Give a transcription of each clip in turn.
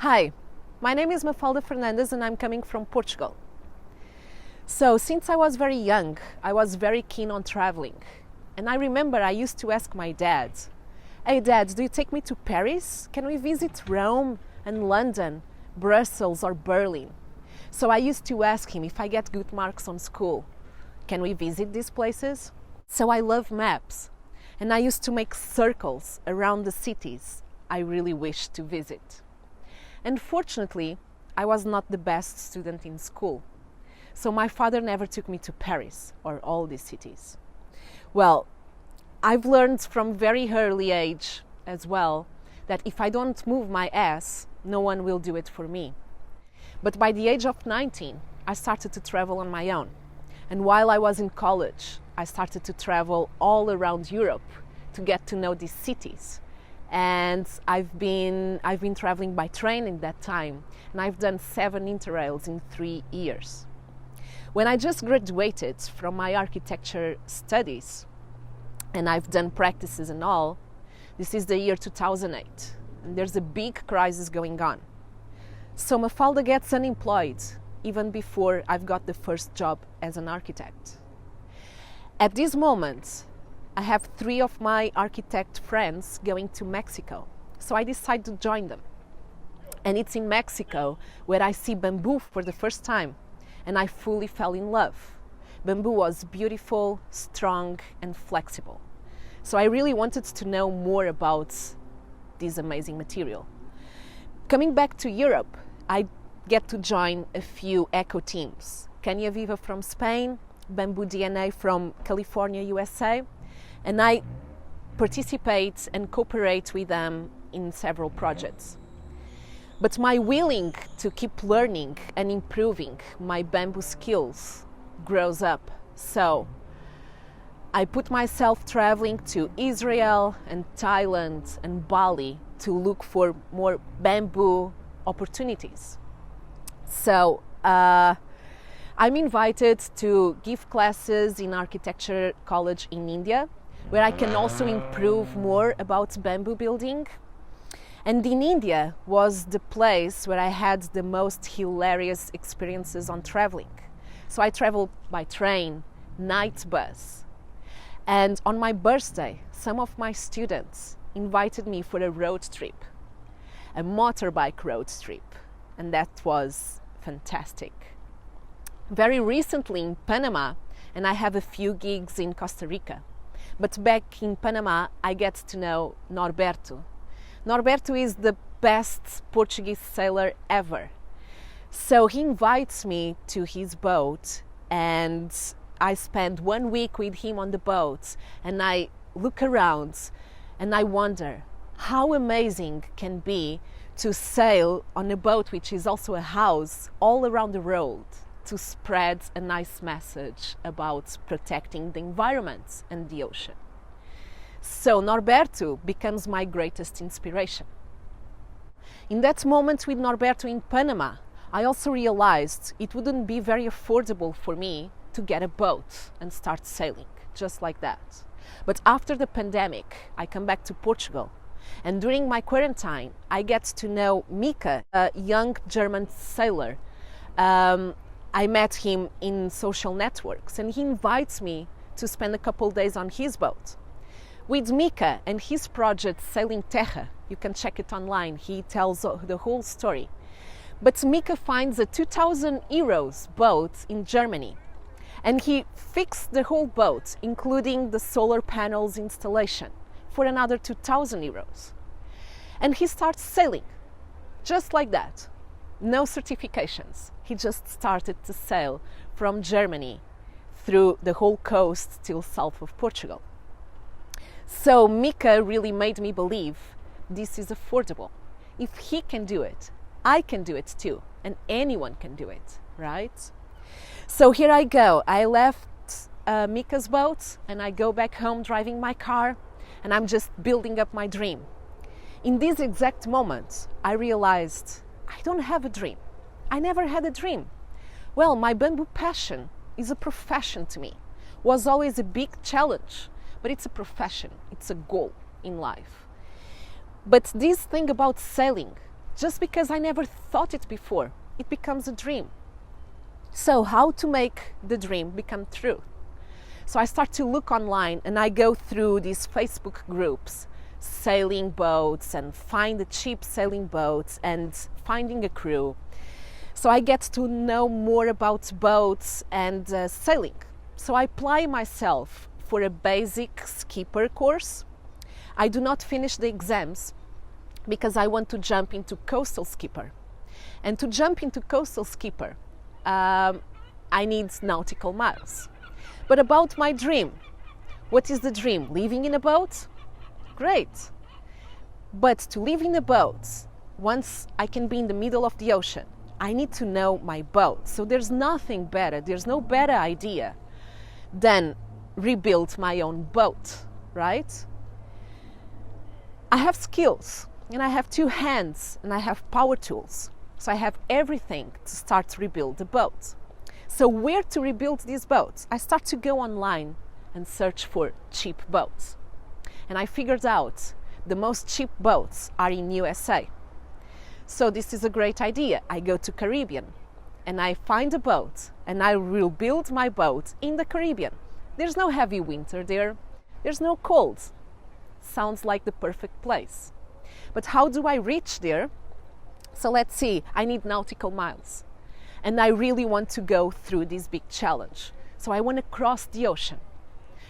Hi, my name is Mafalda Fernandes and I'm coming from Portugal. So since I was very young, I was very keen on traveling. And I remember I used to ask my dad, "Hey Dad, do you take me to Paris? Can we visit Rome and London, Brussels or Berlin?" So I used to ask him, if I get good marks on school, can we visit these places? So I love maps and I used to make circles around the cities I really wished to visit. Unfortunately, I was not the best student in school, so my father never took me to Paris or all these cities. Well, I've learned from very early age as well that if I don't move my ass, no one will do it for me. But by the age of 19, I started to travel on my own. And while I was in college, I started to travel all around Europe to get to know these cities. And I've been traveling by train in that time, and I've done 7 interrails in 3 years. When I just graduated from my architecture studies, and I've done practices and all, this is the year 2008, and there's a big crisis going on. So Mafalda gets unemployed even before I've got the first job as an architect. At this moment, I have 3 of my architect friends going to Mexico, so I decide to join them. And it's in Mexico where I see bamboo for the first time, and I fully fell in love. Bamboo was beautiful, strong, and flexible. So I really wanted to know more about this amazing material. Coming back to Europe, I get to join a few eco teams. Caña Viva from Spain, Bamboo DNA from California, USA, and I participate and cooperate with them in several projects. But my willing to keep learning and improving my bamboo skills grows up. So I put myself traveling to Israel and Thailand and Bali to look for more bamboo opportunities. So I'm invited to give classes in architecture college in India, where I can also improve more about bamboo building. And in India was the place where I had the most hilarious experiences on traveling. So I traveled by train, night bus. And on my birthday, some of my students invited me for a road trip, a motorbike road trip. And that was fantastic. Very recently in Panama, and I have a few gigs in Costa Rica. But back in Panama, I get to know Norberto. Norberto is the best Portuguese sailor ever. So he invites me to his boat, and I spend 1 week with him on the boat, and I look around and I wonder how amazing can be to sail on a boat, which is also a house, all around the world, to spread a nice message about protecting the environment and the ocean. So Norberto becomes my greatest inspiration. In that moment with Norberto in Panama, I also realized it wouldn't be very affordable for me to get a boat and start sailing, just like that. But after the pandemic, I come back to Portugal, and during my quarantine, I get to know Mika, a young German sailor. I met him in social networks, and he invites me to spend a couple days on his boat. With Mika and his project Sailing Terra, you can check it online, he tells the whole story. But Mika finds a 2,000 euros boat in Germany, and he fixed the whole boat, including the solar panels installation, for another 2,000 euros. And he starts sailing, just like that. No certifications. He just started to sail from Germany through the whole coast till south of Portugal. So Mika really made me believe this is affordable. If he can do it, I can do it too, and anyone can do it, right? So here I go. I left Mika's boat and I go back home driving my car, and I'm just building up my dream. In this exact moment, I realized I don't have a dream. I never had a dream. Well, my bamboo passion is a profession to me. Was always a big challenge, but it's a profession, it's a goal in life. But this thing about sailing just because I never thought it before. It becomes a dream. So how to make the dream become true? So I start to look online and I go through these Facebook groups, sailing boats, and find the cheap sailing boats and finding a crew. So I get to know more about boats and sailing. So I apply myself for a basic skipper course. I do not finish the exams because I want to jump into coastal skipper. And to jump into coastal skipper, I need nautical miles. But about my dream, what is the dream? Living in a boat? Great. But to live in a boat, once I can be in the middle of the ocean, I need to know my boat. So there's nothing better, there's no better idea than rebuild my own boat, right? I have skills, and I have 2 hands, and I have power tools. So I have everything to start to rebuild the boat. So where to rebuild these boats? I start to go online and search for cheap boats. And I figured out the most cheap boats are in USA. So this is a great idea. I go to Caribbean and I find a boat and I will build my boat in the Caribbean. There's no heavy winter there. There's no cold. Sounds like the perfect place. But how do I reach there? So let's see, I need nautical miles. And I really want to go through this big challenge. So I want to cross the ocean.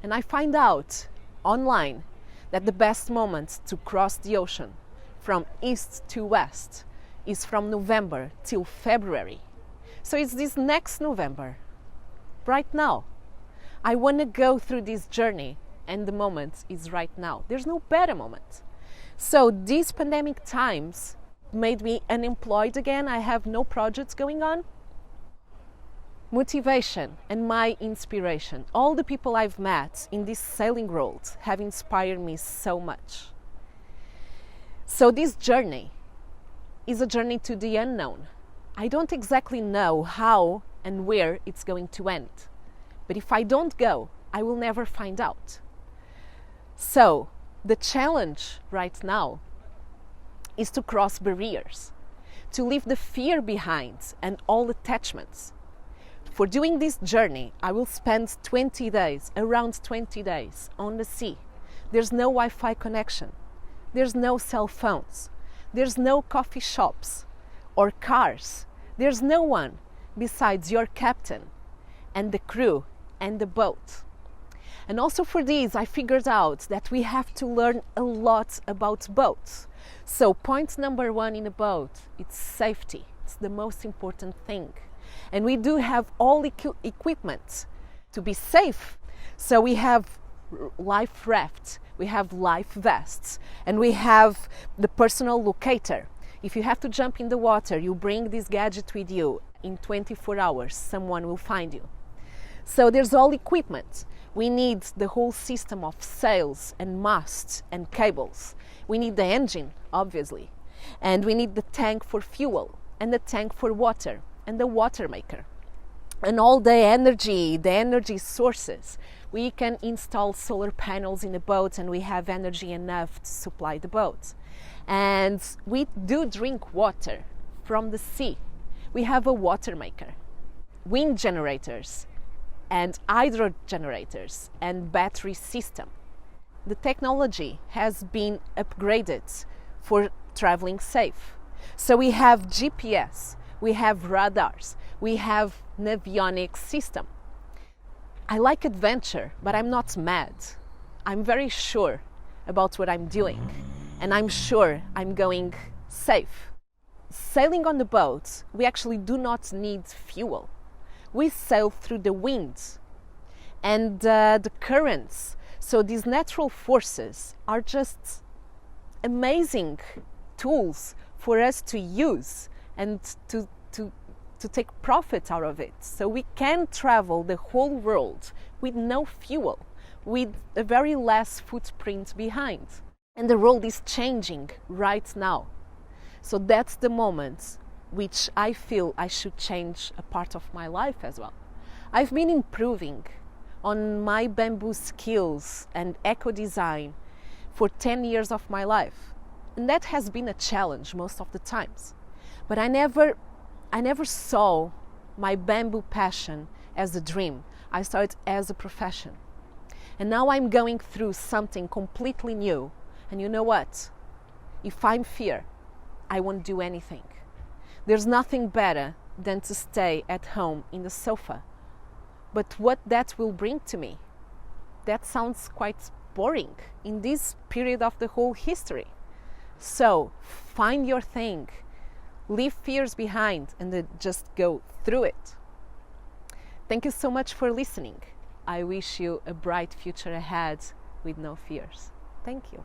And I find out online that the best moment to cross the ocean from east to west is from November till February. So it's this next November, right now. I want to go through this journey and the moment is right now. There's no better moment. So these pandemic times made me unemployed again. I have no projects going on. Motivation and my inspiration, all the people I've met in this sailing world have inspired me so much. So this journey is a journey to the unknown. I don't exactly know how and where it's going to end. But if I don't go, I will never find out. So the challenge right now is to cross barriers, to leave the fear behind and all attachments. For doing this journey, I will spend 20 days, around 20 days on the sea. There's no Wi-Fi connection. There's no cell phones. There's no coffee shops or cars. There's no one besides your captain and the crew and the boat. And also for this, I figured out that we have to learn a lot about boats. So point number 1 in a boat, it's safety. It's the most important thing. And we do have all equipment to be safe. So we have life raft, we have life vests, and we have the personal locator. If you have to jump in the water, you bring this gadget with you. In 24 hours, someone will find you. So there's all equipment. We need the whole system of sails and masts and cables. We need the engine, obviously. And we need the tank for fuel and the tank for water and the water maker. And all the energy sources. We can install solar panels in the boat and we have energy enough to supply the boat. And we do drink water from the sea. We have a water maker, wind generators, and hydro generators and battery system. The technology has been upgraded for traveling safe. So we have GPS, we have radars, we have navionics system. I like adventure, but I'm not mad. I'm very sure about what I'm doing, and I'm sure I'm going safe. Sailing on the boat, we actually do not need fuel. We sail through the winds and the currents. So these natural forces are just amazing tools for us to use and to take profit out of it. So we can travel the whole world with no fuel, with a very less footprint behind. And the world is changing right now. So that's the moment which I feel I should change a part of my life as well. I've been improving on my bamboo skills and eco design for 10 years of my life. And that has been a challenge most of the times. But I never saw my bamboo passion as a dream. I saw it as a profession. And now I'm going through something completely new. And you know what? If I'm fear, I won't do anything. There's nothing better than to stay at home in the sofa. But what that will bring to me, that sounds quite boring in this period of the whole history. So find your thing, leave fears behind, and then just go through it. Thank you so much for listening. I wish you a bright future ahead with no fears. Thank you.